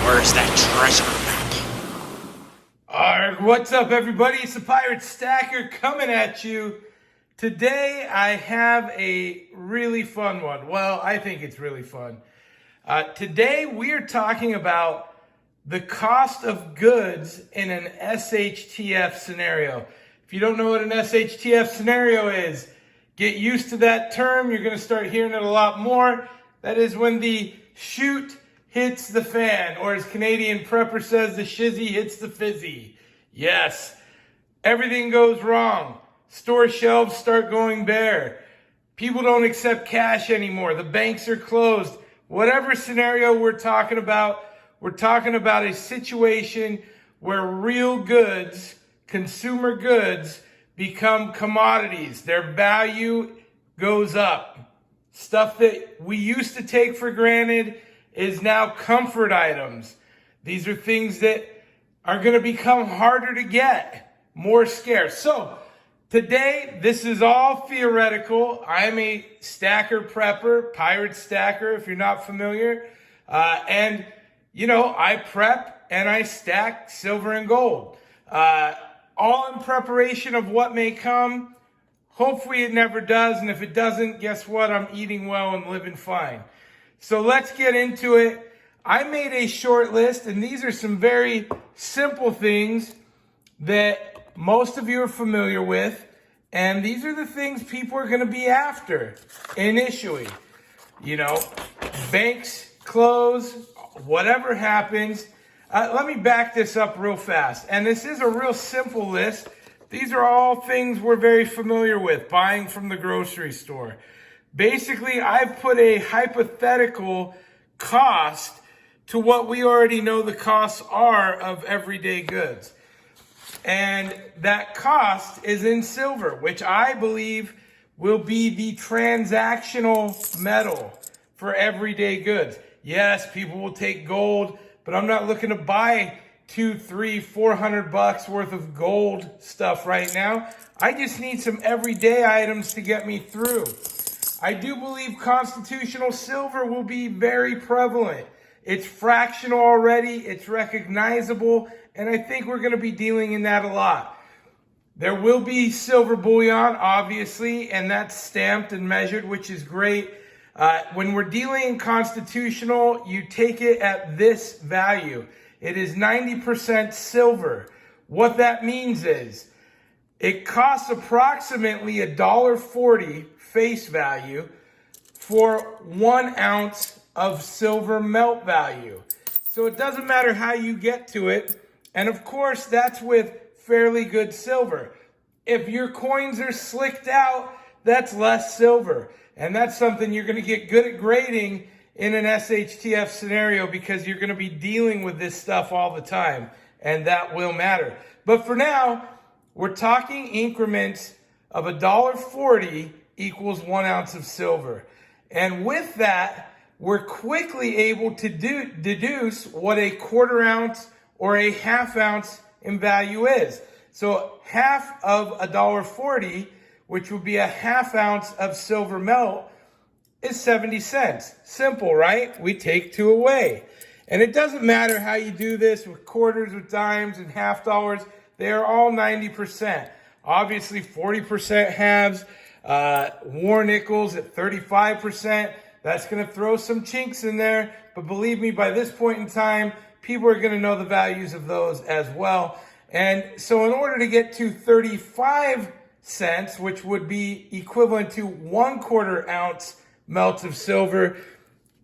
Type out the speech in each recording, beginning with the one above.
Where's that treasure map? Alright, what's up everybody? It's the Pirate Stacker coming at you. Today I have a really fun one. Well, I think it's really fun. Today we're talking about the cost of goods in an SHTF scenario. If you don't know what an SHTF scenario is, get used to that term. You're going to start hearing it a lot more. That is when the chute hits the fan, or as Canadian prepper says, the shizzy hits the fizzy. Yes, everything goes wrong. Store shelves start going bare. People don't accept cash anymore. The banks are closed. Whatever scenario we're talking about a situation where real goods, consumer goods, become commodities. Their value goes up. Stuff that we used to take for granted is now comfort items. These are things that are going to become harder to get, more scarce. So today, this is all theoretical. I'm a stacker prepper, pirate stacker, if you're not familiar. And, you know, I prep and I stack silver and gold. All in preparation of what may come. Hopefully it never does. And if it doesn't, guess what? I'm eating well and living fine. So let's get into it. I made a short list, and these are some very simple things that most of you are familiar with. And these are the things people are going to be after initially. You know, banks close, whatever happens. Let me back this up real fast. And this is a real simple list. These are all things we're very familiar with, buying from the grocery store. Basically, I've put a hypothetical cost to what we already know the costs are of everyday goods. And that cost is in silver, which I believe will be the transactional metal for everyday goods. Yes, people will take gold, but I'm not looking to buy $200, $300, $400 worth of gold stuff right now. I just need some everyday items to get me through. I do believe constitutional silver will be very prevalent. It's fractional already, it's recognizable, and I think we're going to be dealing in that a lot. There will be silver bullion, obviously, and that's stamped and measured, which is great. When we're dealing in constitutional, you take it at this value. It is 90% silver. What that means is it costs approximately $1.40 face value for 1 ounce of silver melt value. So it doesn't matter how you get to it. And of course, that's with fairly good silver. If your coins are slicked out, that's less silver. And that's something you're going to get good at grading in an SHTF scenario, because you're going to be dealing with this stuff all the time, and that will matter. But for now, we're talking increments of $1.40 equals 1 ounce of silver. And with that, we're quickly able to deduce what a 1/4 ounce or a 1/2 ounce in value is. So half of $1.40, which would be a 1/2 ounce of silver melt, is 70 cents. Simple, right? We take 2 away. And it doesn't matter how you do this with quarters, with dimes, and half dollars. They are all 90%. Obviously, 40% halves. War nickels at 35%. That's going to throw some chinks in there. But believe me, by this point in time, people are going to know the values of those as well. And so in order to get to 35 cents, which would be equivalent to 1/4 ounce melts of silver,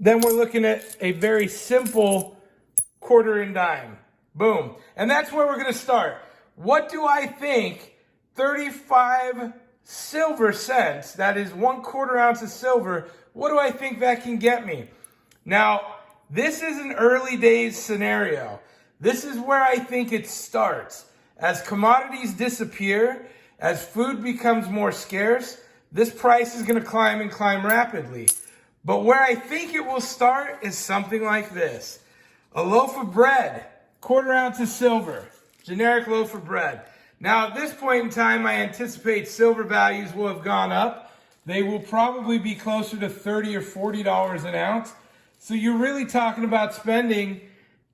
then we're looking at a very simple quarter and dime. Boom. And that's where we're going to start. What do I think 35 silver cents, that is 1/4 ounce of silver, what do I think that can get me? Now, this is an early days scenario. This is where I think it starts. As commodities disappear, as food becomes more scarce, this price is going to climb and climb rapidly. But where I think it will start is something like this. A loaf of bread, 1/4 ounce of silver, generic loaf of bread. Now, at this point in time, I anticipate silver values will have gone up. They will probably be closer to $30 or $40 an ounce. So you're really talking about spending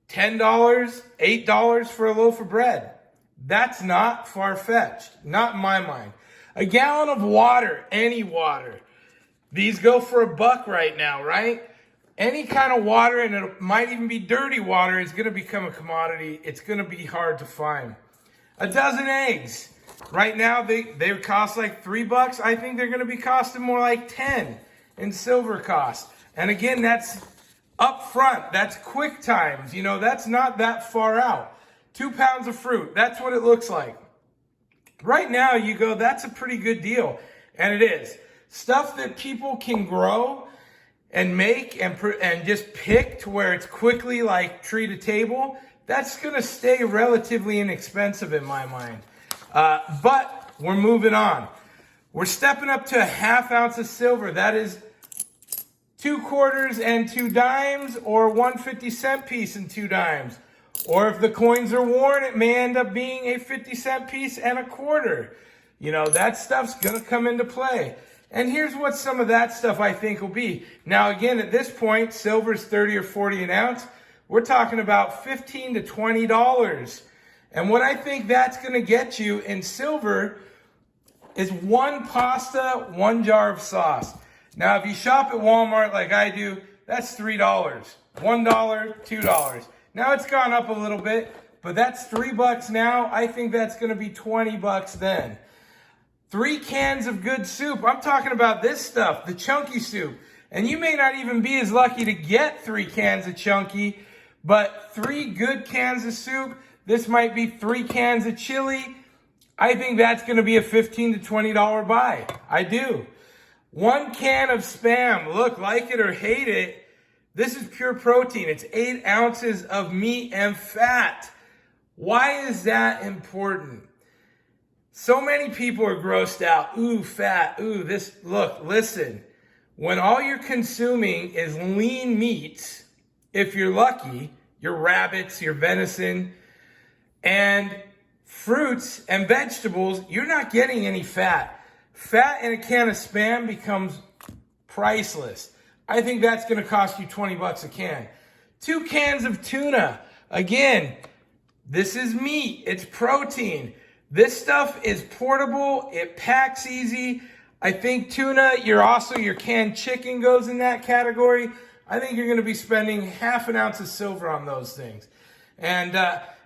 $10, $8 for a loaf of bread. That's not far-fetched, not in my mind. A gallon of water, any water. These go for $1 right now, right? Any kind of water, and it might even be dirty water, is going to become a commodity. It's going to be hard to find. A dozen eggs. Right now, they cost like $3. I think they're going to be costing more like 10 in silver cost. And again, that's up front. That's quick times. You know, that's not that far out. 2 pounds of fruit. That's what it looks like. Right now, you go, that's a pretty good deal. And it is. Stuff that people can grow and make and just pick to where it's quickly like tree to table, that's going to stay relatively inexpensive in my mind. But we're moving on. We're stepping up to a 1/2 ounce of silver. That is 2 quarters and 2 dimes, or 1 50-cent piece and 2 dimes. Or if the coins are worn, it may end up being a 50-cent piece and a quarter. You know, that stuff's going to come into play. And here's what some of that stuff I think will be. Now, again, at this point, silver's 30 or 40 an ounce. We're talking about $15 to $20. And what I think that's going to get you in silver is 1 pasta, 1 jar of sauce. Now, if you shop at Walmart like I do, that's $3. $1, $2. Now it's gone up a little bit, but that's $3 now. I think that's going to be $20 then. 3 cans of good soup. I'm talking about this stuff, the chunky soup. And you may not even be as lucky to get 3 cans of chunky, but 3 good cans of soup. This might be 3 cans of chili. I think that's going to be a $15 to $20 buy. I do. 1 can of Spam. Look, like it or hate it, this is pure protein. It's 8 ounces of meat and fat. Why is that important? So many people are grossed out. Ooh, fat. Ooh, this. Look, listen. When all you're consuming is lean meats, if you're lucky, your rabbits, your venison, and fruits and vegetables, you're not getting any fat. Fat in a can of Spam becomes priceless. I think that's going to cost you $20 a can. 2 cans of tuna. Again, this is meat. It's protein. This stuff is portable. It packs easy. I think tuna, your canned chicken goes in that category. I think you're going to be spending 1/2 ounce of silver on those things. And,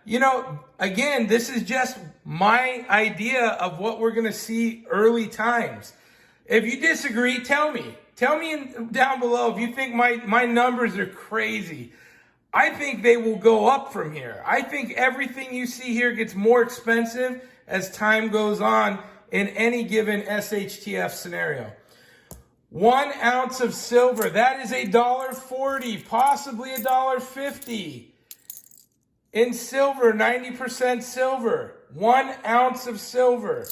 you know, again, this is just my idea of what we're going to see early times. If you disagree, tell me. Tell me down below if you think my numbers are crazy. I think they will go up from here. I think everything you see here gets more expensive as time goes on in any given SHTF scenario. 1 ounce of silver, that is $1.40, possibly $1.50. In silver, 90% silver. 1 ounce of silver.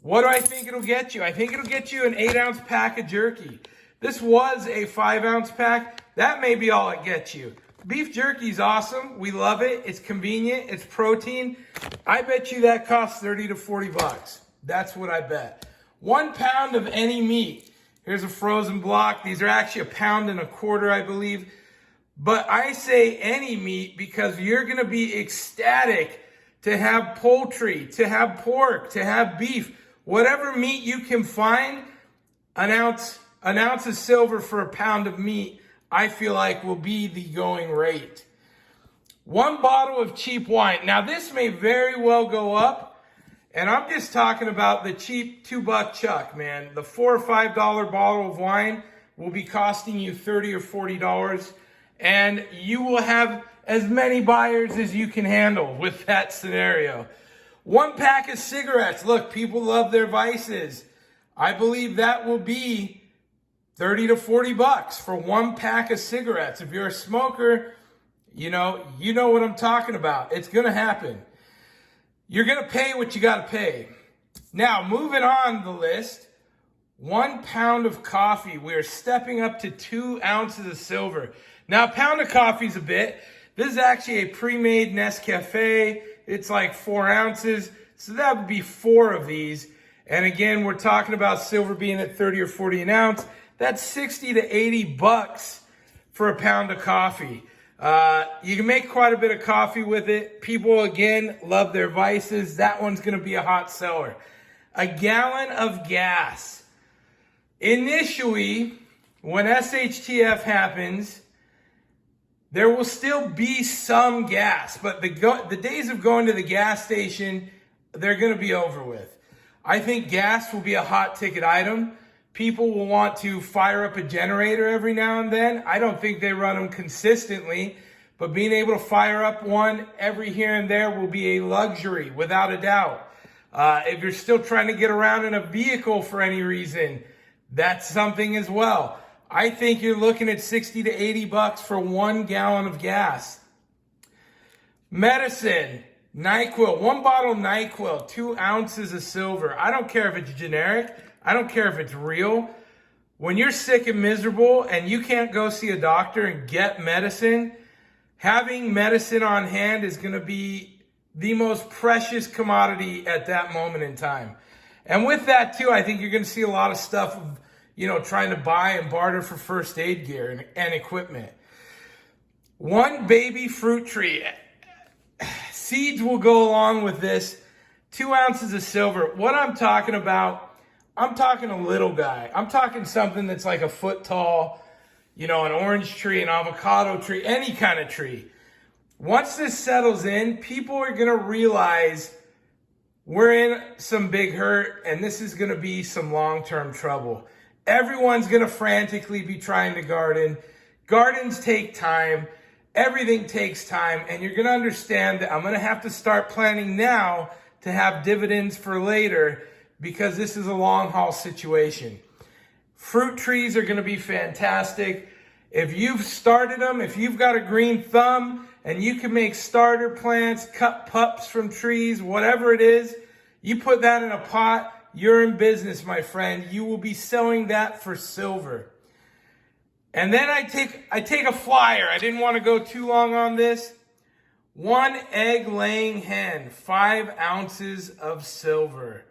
What do I think it'll get you? I think it'll get you an 8-ounce pack of jerky. This was a 5-ounce pack. That may be all it gets you. Beef jerky is awesome. We love it. It's convenient. It's protein. I bet you that costs $30 to $40. That's what I bet. 1 pound of any meat. Here's a frozen block. These are actually 1.25 pounds, I believe. But I say any meat because you're going to be ecstatic to have poultry, to have pork, to have beef. Whatever meat you can find, an ounce of silver for 1 pound of meat, I feel like will be the going rate. 1 bottle of cheap wine. Now this may very well go up, and I'm just talking about the cheap $2 chuck, man. The $4 or $5 bottle of wine will be costing you $30 or $40, and you will have as many buyers as you can handle with that scenario. 1 pack of cigarettes. Look, people love their vices. I believe that will be $30 to $40 for 1 pack of cigarettes. If you're a smoker, you know what I'm talking about. It's going to happen. You're going to pay what you got to pay. Now, moving on the list, 1 pound of coffee. We're stepping up to 2 ounces of silver. Now, a pound of coffee is a bit. This is actually a pre-made Nescafe. It's like 4 ounces. So that would be 4 of these. And again, we're talking about silver being at 30 or 40 an ounce. That's $60 to $80 for a pound of coffee. You can make quite a bit of coffee with it. People, again, love their vices. That one's going to be a hot seller. A gallon of gas. Initially, when SHTF happens, there will still be some gas, but the days of going to the gas station, they're going to be over with. I think gas will be a hot ticket item. People will want to fire up a generator every now and then. I don't think they run them consistently, but being able to fire up one every here and there will be a luxury, without a doubt. If you're still trying to get around in a vehicle for any reason, that's something as well. I think you're looking at 60 to 80 bucks for 1 gallon of gas. Medicine, NyQuil, 1 bottle of NyQuil, 2 ounces of silver. I don't care if it's generic. I don't care if it's real. When you're sick and miserable and you can't go see a doctor and get medicine, having medicine on hand is going to be the most precious commodity at that moment in time. And with that too, I think you're going to see a lot of stuff, trying to buy and barter for first aid gear and equipment. 1 baby fruit tree. Seeds will go along with this. 2 ounces of silver. What I'm talking about, I'm talking a little guy. I'm talking something that's like a foot tall, an orange tree, an avocado tree, any kind of tree. Once this settles in, people are going to realize we're in some big hurt and this is going to be some long-term trouble. Everyone's going to frantically be trying to garden. Gardens take time. Everything takes time. And you're going to understand that I'm going to have to start planning now to have dividends for later, because this is a long haul situation. Fruit trees are going to be fantastic. If you've started them, if you've got a green thumb and you can make starter plants, cut pups from trees, whatever it is, you put that in a pot, you're in business, my friend. You will be selling that for silver. And then I take a flyer. I didn't want to go too long on this. 1 egg laying hen, 5 ounces of silver.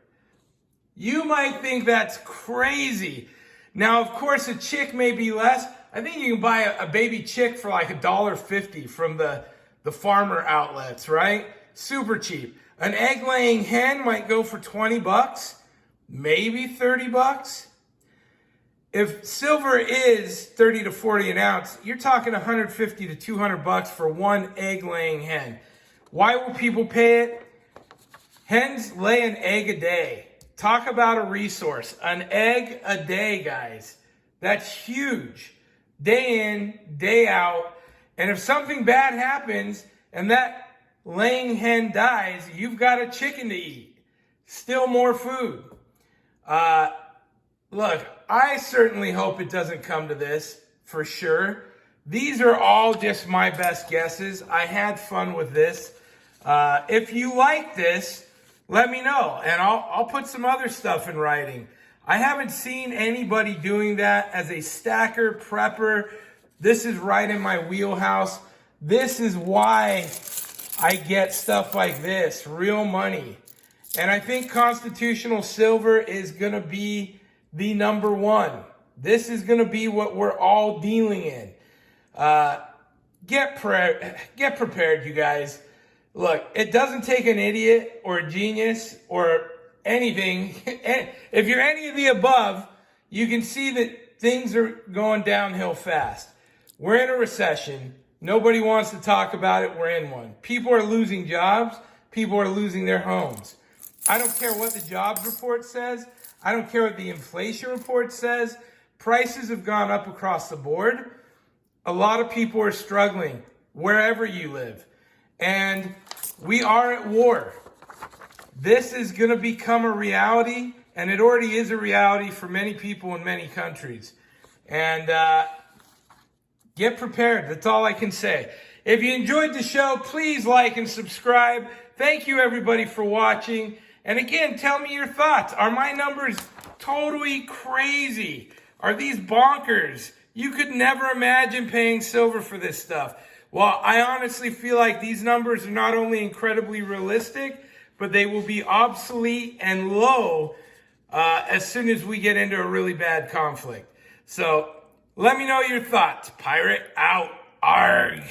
You might think that's crazy. Now, of course, a chick may be less. I think you can buy a baby chick for like $1.50 from the farmer outlets, right? Super cheap. An egg-laying hen might go for 20 bucks, maybe 30 bucks. If silver is 30 to 40 an ounce, you're talking 150 to 200 bucks for 1 egg-laying hen. Why will people pay it? Hens lay an egg a day. Talk about a resource. An egg a day, guys. That's huge. Day in, day out. And if something bad happens and that laying hen dies, you've got a chicken to eat. Still more food. Look, I certainly hope it doesn't come to this, for sure. These are all just my best guesses. I had fun with this. If you like this, let me know, and I'll put some other stuff in writing. I haven't seen anybody doing that as a stacker, prepper. This is right in my wheelhouse. This is why I get stuff like this, real money. And I think constitutional silver is going to be the number one. This is going to be what we're all dealing in. Get prepared, you guys. Look, it doesn't take an idiot or a genius or anything. If you're any of the above, you can see that things are going downhill fast. We're in a recession. Nobody wants to talk about it. We're in one. People are losing jobs. People are losing their homes. I don't care what the jobs report says. I don't care what the inflation report says. Prices have gone up across the board. A lot of people are struggling wherever you live. And we are at war. This is going to become a reality, and it already is a reality for many people in many countries. And get prepared. That's all I can say. If you enjoyed the show, please like and subscribe. Thank you, everybody, for watching. And again, tell me your thoughts. Are my numbers totally crazy? Are these bonkers? You could never imagine paying silver for this stuff. Well, I honestly feel like these numbers are not only incredibly realistic, but they will be obsolete and low as soon as we get into a really bad conflict. So Let me know your thoughts. Pirate out. Arg.